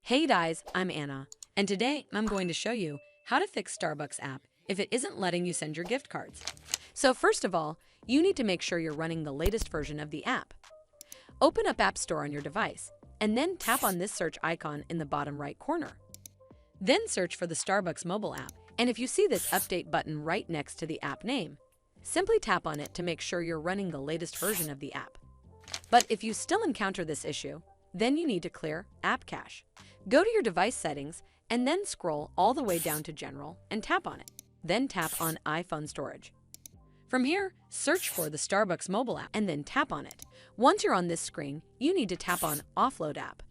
Hey guys, I'm Anna, and today I'm going to show you how to fix Starbucks app if it isn't letting you send your gift cards. So first of all, you need to make sure you're running the latest version of the app. Open up App Store on your device, and then tap on this search icon in the bottom right corner. Then search for the Starbucks mobile app, and if you see this update button right next to the app name, simply tap on it to make sure you're running the latest version of the app. But if you still encounter this issue, then you need to clear App Cache. Go to your device settings and then scroll all the way down to General and tap on it. Then tap on iPhone Storage. From here, search for the Starbucks mobile app and then tap on it. Once you're on this screen, you need to tap on Offload App.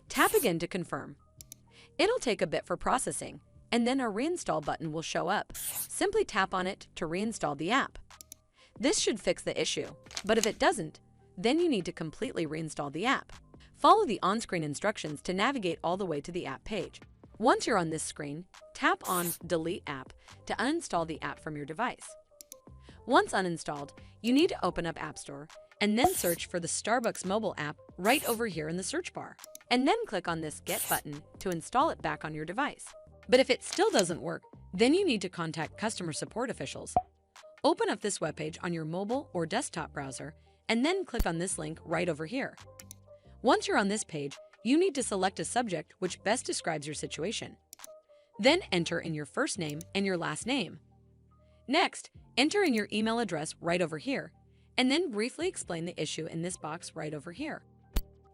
Tap again to confirm. It'll take a bit for processing, and then a Reinstall button will show up. Simply tap on it to reinstall the app. This should fix the issue, but if it doesn't, then you need to completely reinstall the app. Follow the on-screen instructions to navigate all the way to the app page. Once you're on this screen, tap on Delete App to uninstall the app from your device. Once uninstalled, you need to open up App Store and then search for the Starbucks mobile app right over here in the search bar, and then click on this Get button to install it back on your device. But if it still doesn't work, then you need to contact customer support officials. Open up this webpage on your mobile or desktop browser and then click on this link right over here. Once you're on this page, you need to select a subject which best describes your situation. Then enter in your first name and your last name. Next, enter in your email address right over here, and then briefly explain the issue in this box right over here.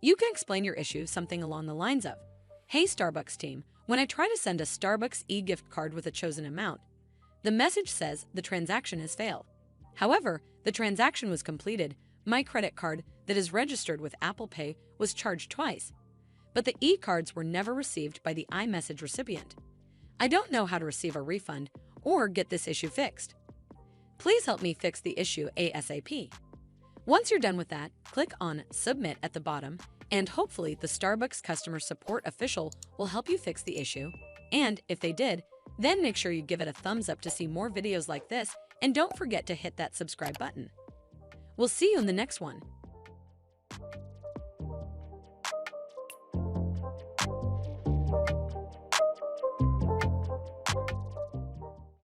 You can explain your issue something along the lines of, "Hey Starbucks team, when I try to send a Starbucks e-gift card with a chosen amount, the message says the transaction has failed. However, the transaction was completed. My credit card that is registered with Apple Pay was charged twice, but the e-cards were never received by the iMessage recipient. I don't know how to receive a refund or get this issue fixed. Please help me fix the issue ASAP." Once you're done with that, click on Submit at the bottom, and hopefully the Starbucks customer support official will help you fix the issue. And if they did, then make sure you give it a thumbs up to see more videos like this, and don't forget to hit that subscribe button. We'll see you in the next one.